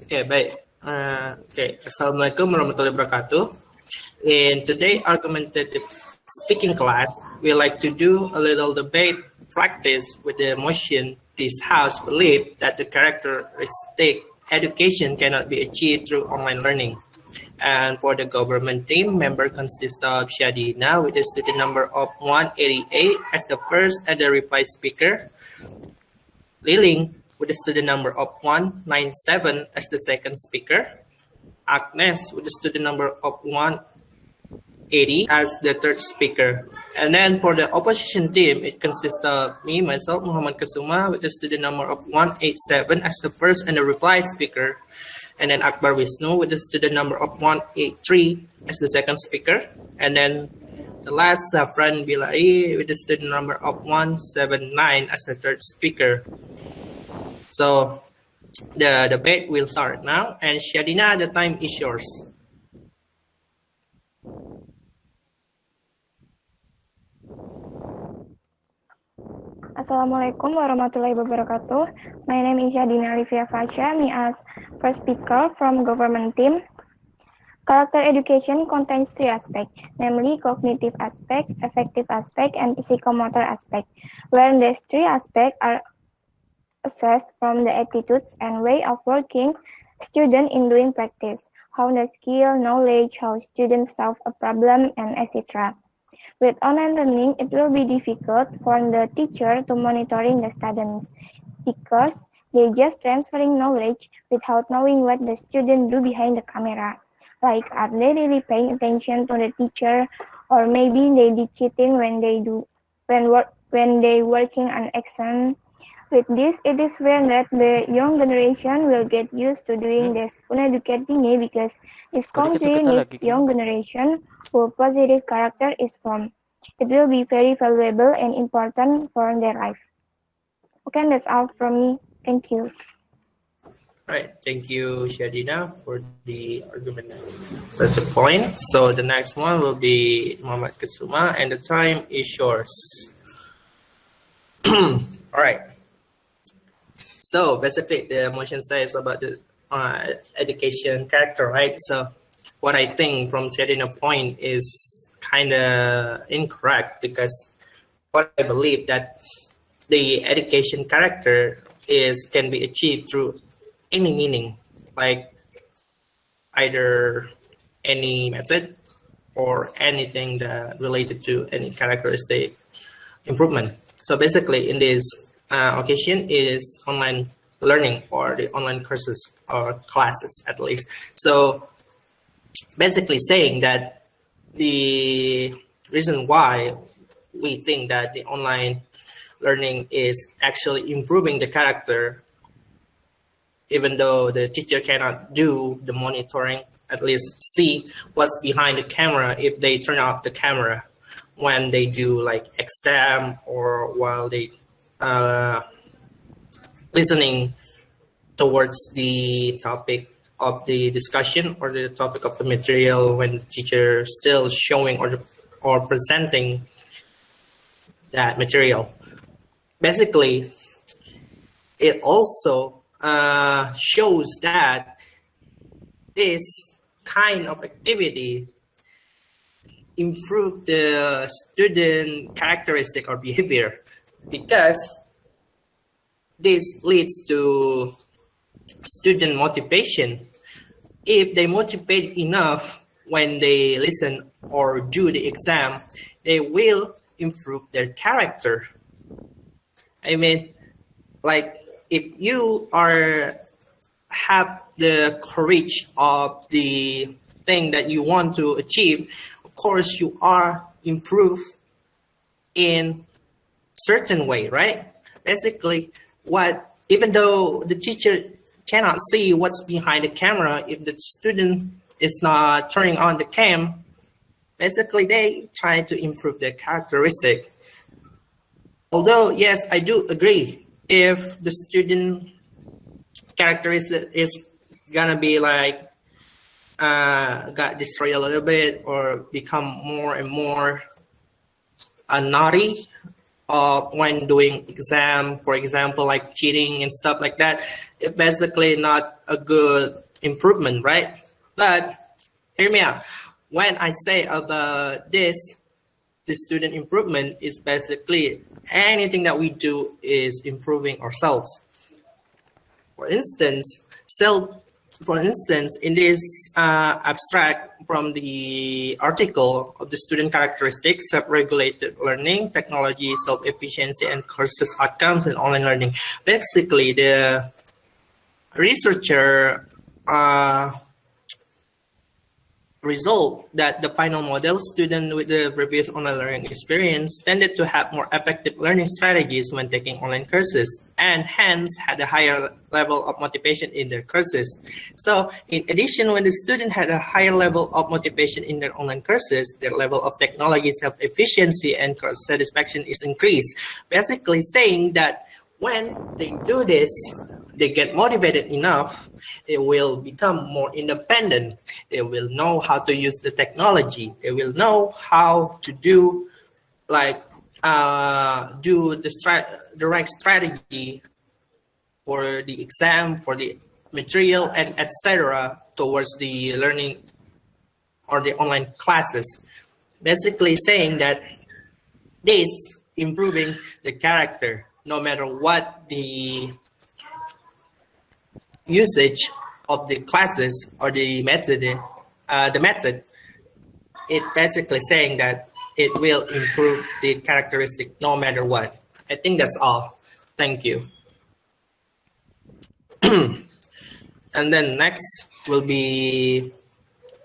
Okay, baik. Assalamualaikum warahmatullahi wabarakatuh. In today's argumentative speaking class, we like to do a little debate practice with the motion. This house believes that the characteristic education cannot be achieved through online learning. And for the government team, member consists of Syahdina with the student number of 188 as the first and the reply speaker. Lliling with the student number of 197 as the second speaker. Agnes with the student number of 180 as the third speaker. And then for the opposition team, it consists of me, myself, Muhammad Kesuma, with the student number of 187 as the first and the reply speaker. And then Akbar Wisnu with the student number of 183 as the second speaker. And then the last, Savran Billahi with the student number of 179 as the third speaker. So the debate will start now. And Syahdina, the time is yours. Assalamualaikum warahmatullahi wabarakatuh. My name is Syahdina Alifia, me as first speaker from government team. Character education contains three aspects, namely cognitive aspect, affective aspect, and psychomotor aspect, where these three aspects are assessed from the attitudes and way of working student in doing practice, how the skill, knowledge, how students solve a problem, and etc. With online learning, it will be difficult for the teacher to monitoring the students because they just transferring knowledge without knowing what the student do behind the camera. Like, are they really paying attention to the teacher, or maybe they did cheating when they working on exam. With this, it is rare that the young generation will get used to doing this uneducating because this country needs young generation who positive character is formed. It will be very valuable and important for their life. Okay, that's all from me. Thank you. Right, thank you, Syahdina, for the argument. That's the point. So the next one will be Muhammad Kesuma, and the time is yours. All right. So basically, the motion says about the education character, right? So what I think from Syahdina's point is kind of incorrect, because what I believe that the education character can be achieved through any meaning, like either any method or anything that related to any characteristic improvement. So basically, in this occasion is online learning or the online courses or classes at least. So basically saying that the reason why we think that the online learning is actually improving the character, even though the teacher cannot do the monitoring, at least see what's behind the camera if they turn off the camera when they do like exam or while they listening towards the topic of the discussion or the topic of the material when the teacher is still showing or presenting that material. Basically, it also shows that this kind of activity improve the student characteristic or behavior, because this leads to student motivation. If they motivate enough when they listen or do the exam, they will improve their character. I mean, like if you have the courage of the thing that you want to achieve, of course you are improved in certain way, right? Basically, even though the teacher cannot see what's behind the camera, if the student is not turning on the cam, basically they try to improve their characteristic. Although, yes, I do agree, if the student characteristic is gonna be like got destroyed a little bit or become more and more naughty, when doing exam, for example, like cheating and stuff like that, it's basically not a good improvement, right? But hear me out. When I say about this, the student improvement is basically anything that we do is improving ourselves. For instance, in this abstract from the article of the student characteristics, self-regulated learning, technology, self-efficiency, and courses outcomes in online learning. Basically, the researcher result that the final model student with the previous online learning experience tended to have more effective learning strategies when taking online courses and hence had a higher level of motivation in their courses. So in addition, when the student had a higher level of motivation in their online courses, their level of technology self-efficiency and course satisfaction is increased. Basically saying that when they do this, they get motivated enough, they will become more independent. They will know how to use the technology. They will know how to do the right strategy for the exam, for the material, and etc. towards the learning or the online classes. Basically saying that this improving the character, no matter what the usage of the classes or the method, it basically saying that it will improve the characteristic no matter what. I think that's all. Thank you. And then next will be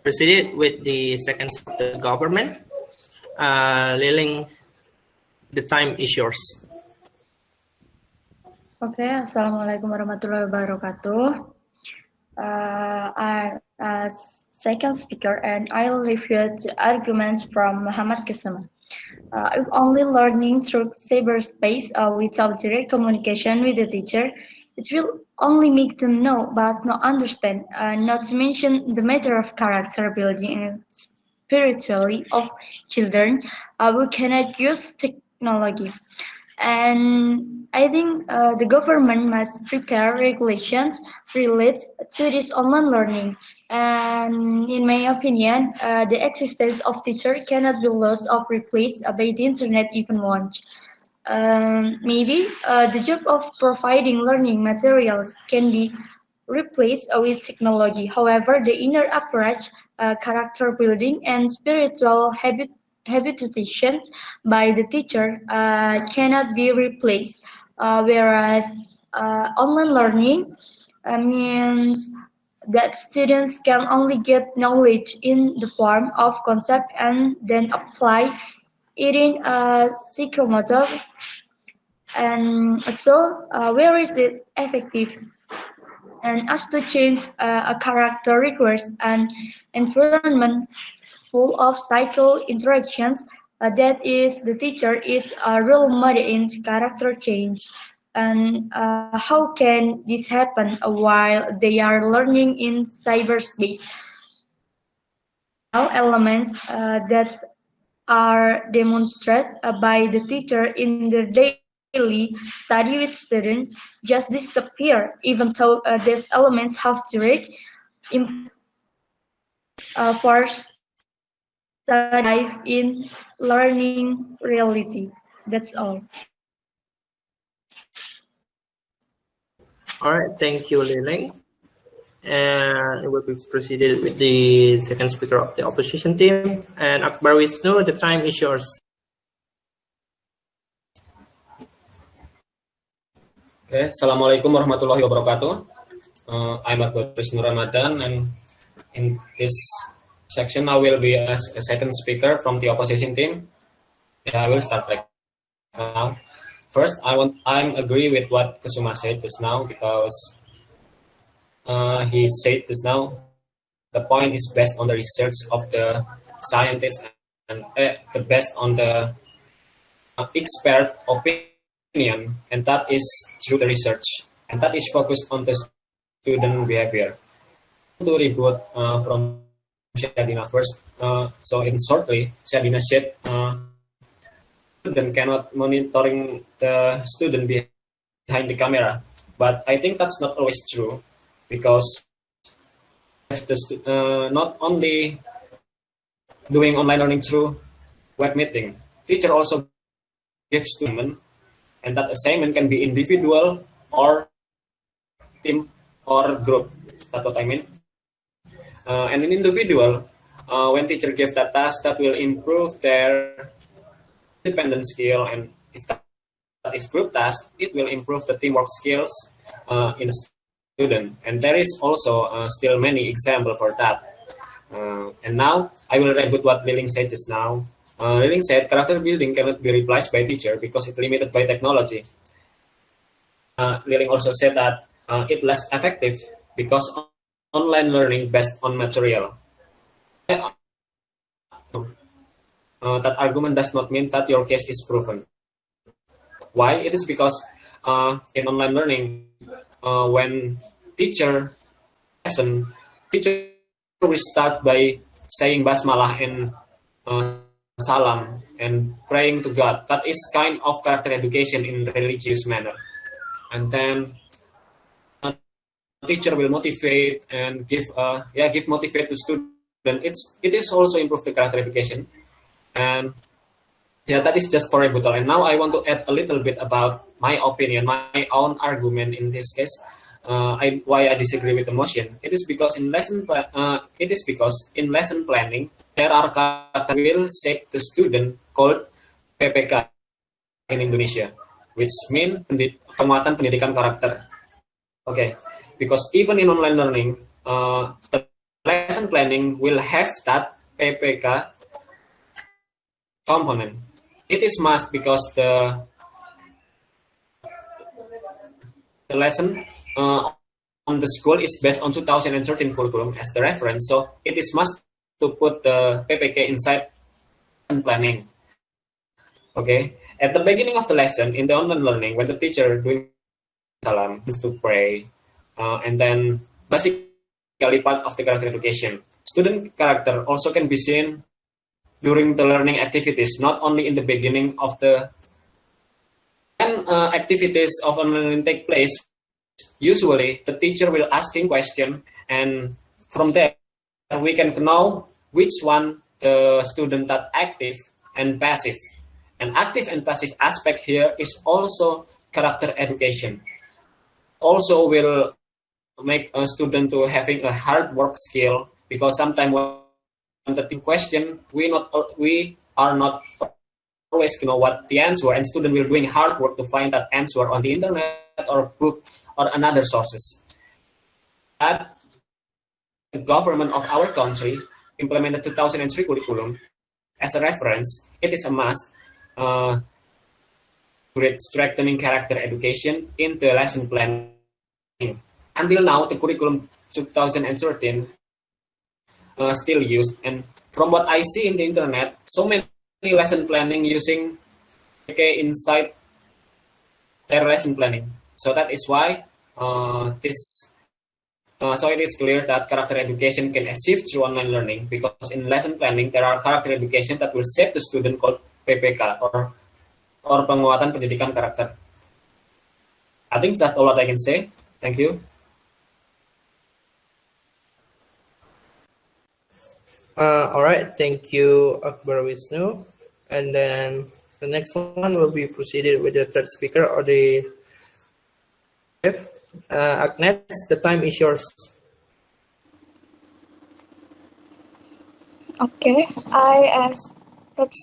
proceeded with the second the government. Lliling, the time is yours. Okay, Assalamualaikum warahmatullahi wabarakatuh. I'm a second speaker and I'll refute arguments from Muhammad Kesuma. If only learning through cyberspace without direct communication with the teacher, it will only make them know but not understand, not to mention the matter of character building and spirituality of children who cannot use technology. And I think the government must prepare regulations related to this online learning. And in my opinion, the existence of teacher cannot be lost or replaced by the internet even once. Maybe the job of providing learning materials can be replaced with technology. However, the inner approach, character building, and spiritual habitations by the teacher cannot be replaced. Whereas online learning means that students can only get knowledge in the form of concept and then apply it in psychomotor. And so, where is it effective? And as to change a character requires an environment full of cycle interactions. That is, the teacher is a role model in character change. And how can this happen while they are learning in cyberspace? All elements that are demonstrated by the teacher in their daily study with students just disappear, even though these elements have to read for study life in learning reality. That's all. All right, thank you, Lliling. And it will be proceeded with the second speaker of the opposition team. And Akbar Wisnu, the time is yours. Okay, Assalamualaikum warahmatullahi wabarakatuh. I'm Akbar Wisnu Ramadhan, and in this section I will be as a second speaker from the opposition team. And I will start right now. First, I agree with what Kesuma said just now, because he said just now the point is based on the research of the scientists and based on the expert opinion, and that is through the research, and that is focused on the student behavior. To reboot from Syahdina first, so in shortly, Syahdina said student cannot monitoring the student behind the camera. But I think that's not always true, because if not only doing online learning through web meeting, teacher also gives student, and that assignment can be individual or team or group. That's what I mean. And in individual, when teacher gives that task, that will improve their independent skill, and if that is group task, it will improve the teamwork skills in the student. And there is also still many examples for that. And now I will reboot what Lliling said just now. Lliling said character building cannot be replaced by teacher because it's limited by technology. Lliling also said that it's less effective because online learning based on material. That argument does not mean that your case is proven. Why? It is because in online learning, when teacher lesson, teacher will start by saying basmalah and salam and praying to God. That is kind of character education in religious manner. And then teacher will motivate and give motivate to student. It is also improve the character education. And that is just for rebuttal. And now I want to add a little bit about my opinion, my own argument in this case. Why I disagree with the motion. It is because in lesson planning there are character will shape the student called PPK in Indonesia, which mean penguatan pendidikan karakter. Okay, because even in online learning, the lesson planning will have that PPK component. It is must because the lesson on the school is based on 2013 curriculum as the reference, so it is must to put the PPK inside planning. Okay, at the beginning of the lesson in the online learning, when the teacher doing salam is to pray, and then basically part of the character education. Student character also can be seen during the learning activities, not only in the beginning of the activities of online learning take place. Usually, the teacher will asking question, and from there we can know which one the student that active and passive. And active and passive aspect here is also character education. Also will make a student to having a hard work skill, because sometimes when the question we are not always know what the answer, and student will doing hard work to find that answer on the internet or book or another sources. That the government of our country implemented 2003 curriculum as a reference. It is a must with strengthening character education in the lesson planning. Until now, the curriculum 2013 still used, and from what I see in the internet, so many lesson planning using inside their lesson planning. So that is why so it is clear that character education can achieve through online learning, because in lesson planning there are character education that will shape the student called PPK or penguatan pendidikan karakter. I think that's all what I can say. Thank you. All right, thank you, Akbar, Wisnu. And then the next one will be proceeded with the third speaker or the Agnes. The time is yours. Okay, I as third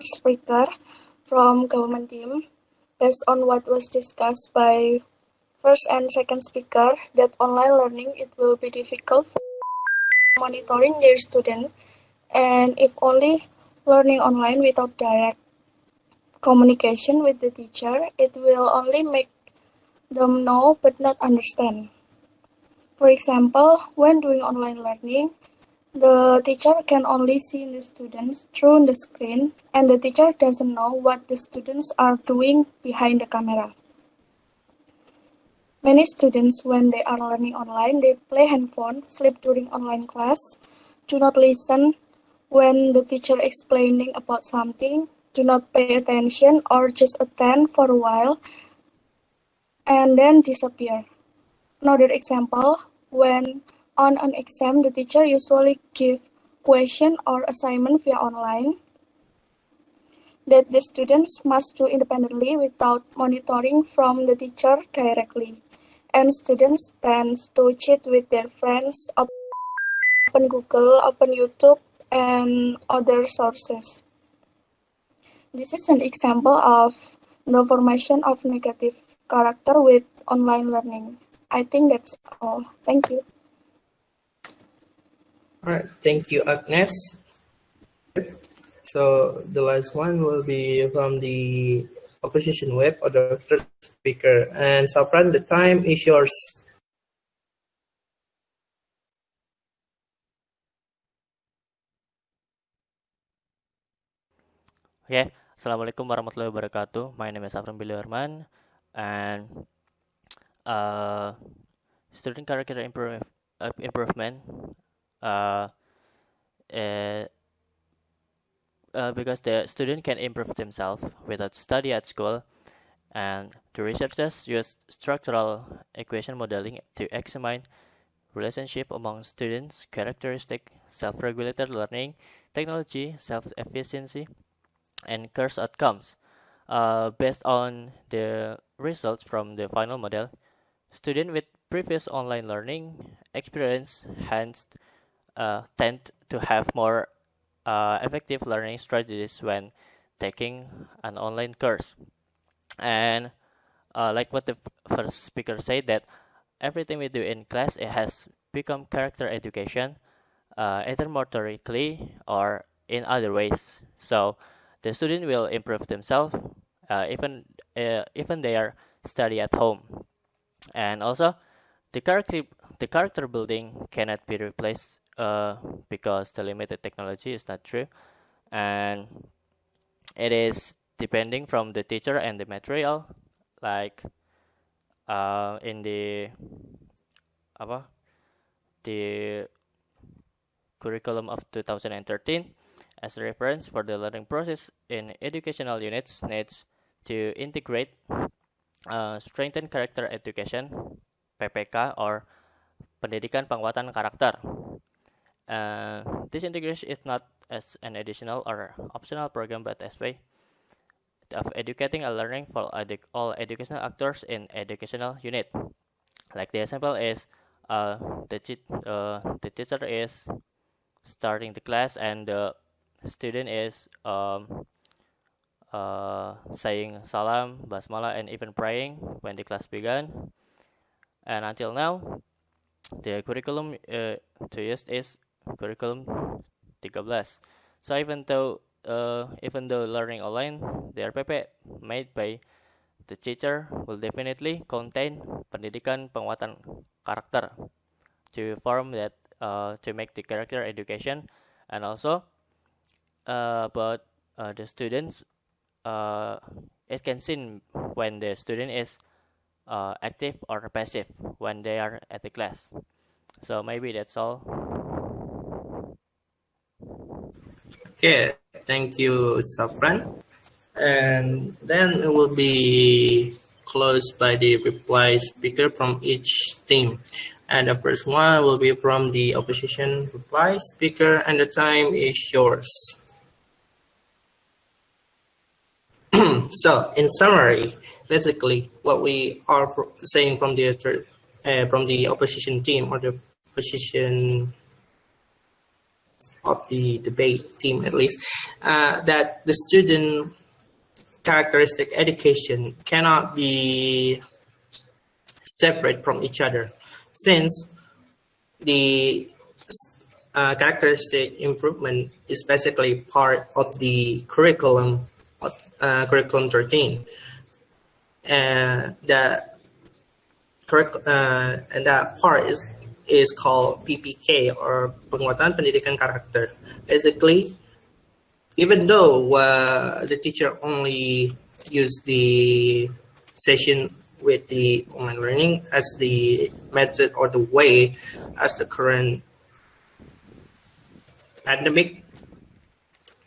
speaker from government team, based on what was discussed by first and second speaker, that online learning it will be difficult for monitoring their student, and if only learning online without direct communication with the teacher, it will only make them know but not understand. For example, when doing online learning, the teacher can only see the students through the screen, and the teacher doesn't know what the students are doing behind the camera. Many students, when they are learning online, they play handphone, sleep during online class, do not listen when the teacher explaining about something, do not pay attention or just attend for a while and then disappear. Another example, when on an exam, the teacher usually give question or assignment via online that the students must do independently without monitoring from the teacher directly. And students tend to cheat with their friends, open Google, open YouTube, and other sources. This is an example of the formation of negative character with online learning. I think that's all. Thank you. All right, thank you, Agnes. So the last one will be from the opposition web or the third speaker. And Savran, the time is yours. Okay, Assalamualaikum warahmatullahi wabarakatuh. My name is Savran Billahi Dwiarman, and student character improvement because the student can improve themselves without study at school, and the researchers used structural equation modeling to examine relationship among students, characteristic, self-regulated learning, technology, self-efficiency, and course outcomes. Based on the results from the final model, students with previous online learning experience hence tend to have more effective learning strategies when taking an online course. And like what the first speaker said, that everything we do in class, it has become character education, either motorically or in other ways. So the student will improve themselves even they are study at home. And also the character building cannot be replaced because the limited technology is not true, and it is depending from the teacher and the material, like in the curriculum of 2013 as a reference for the learning process in educational units needs to integrate strengthen character education, PPK, or pendidikan penguatan karakter. This integration is not as an additional or optional program, but as way of educating and learning for all educational actors in educational unit. Like the example is the teacher is starting the class and the student is saying salam, basmalah, and even praying when the class began. And until now, the curriculum to use is curriculum 13. So even though learning online, the RPP made by the teacher will definitely contain pendidikan penguatan karakter to form that to make the character education, and also but the students it can seem when the student is active or passive when they are at the class. So maybe that's all. Okay, thank you, Savran. And then it will be closed by the reply speaker from each team. And the first one will be from the opposition reply speaker, and the time is yours. So, in summary, basically what we are saying from the opposition team or the position of the debate team, at least, that the student characteristic education cannot be separate from each other, since the characteristic improvement is basically part of the curriculum 13, and that part is called PPK, or penguatan pendidikan karakter. Basically, even though the teacher only used the session with the online learning as the method or the way as the current pandemic,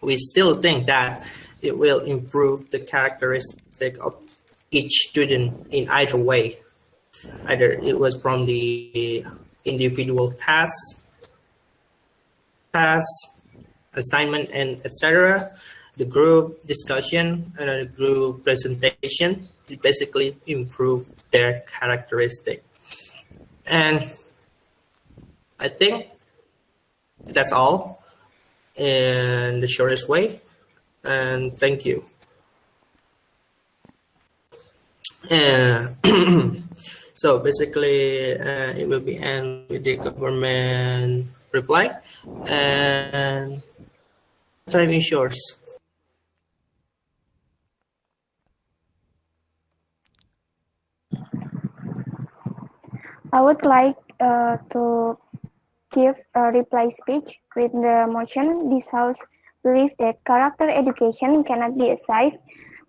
we still think that it will improve the characteristic of each student in either way. Either it was from the individual task, assignment, and etc., the group discussion and the group presentation. It basically improve their characteristic. And I think that's all in the shortest way. And thank you. So basically, it will be end with the government reply, and time is yours. I would like to give a reply speech with the motion. This House believes that character education cannot be achieved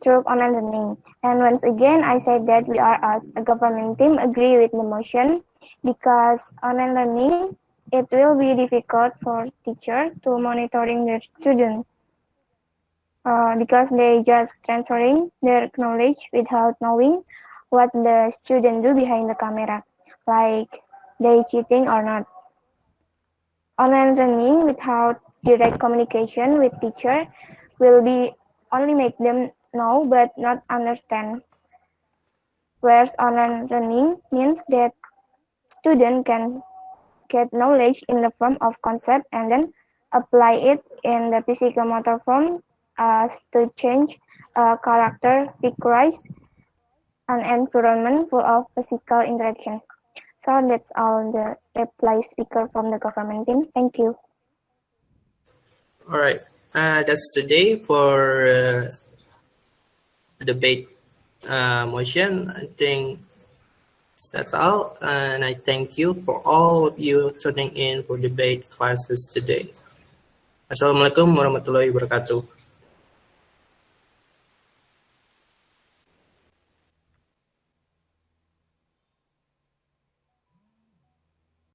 through online learning. And once again, I said that we are, as a government team, agree with the motion, because online learning, it will be difficult for teachers to monitoring their students, because they just transferring their knowledge without knowing what the student do behind the camera, like they cheating or not. Online learning without direct communication with teacher will be only make them know but not understand. Whereas online learning means that student can get knowledge in the form of concept and then apply it in the physical motor form as to change character, requires an environment full of physical interaction. So that's all the reply speaker from the government team. Thank you. All right, that's today for debate motion. I think that's all, and I thank you for all of you tuning in for debate classes today. Assalamualaikum warahmatullahi wabarakatuh.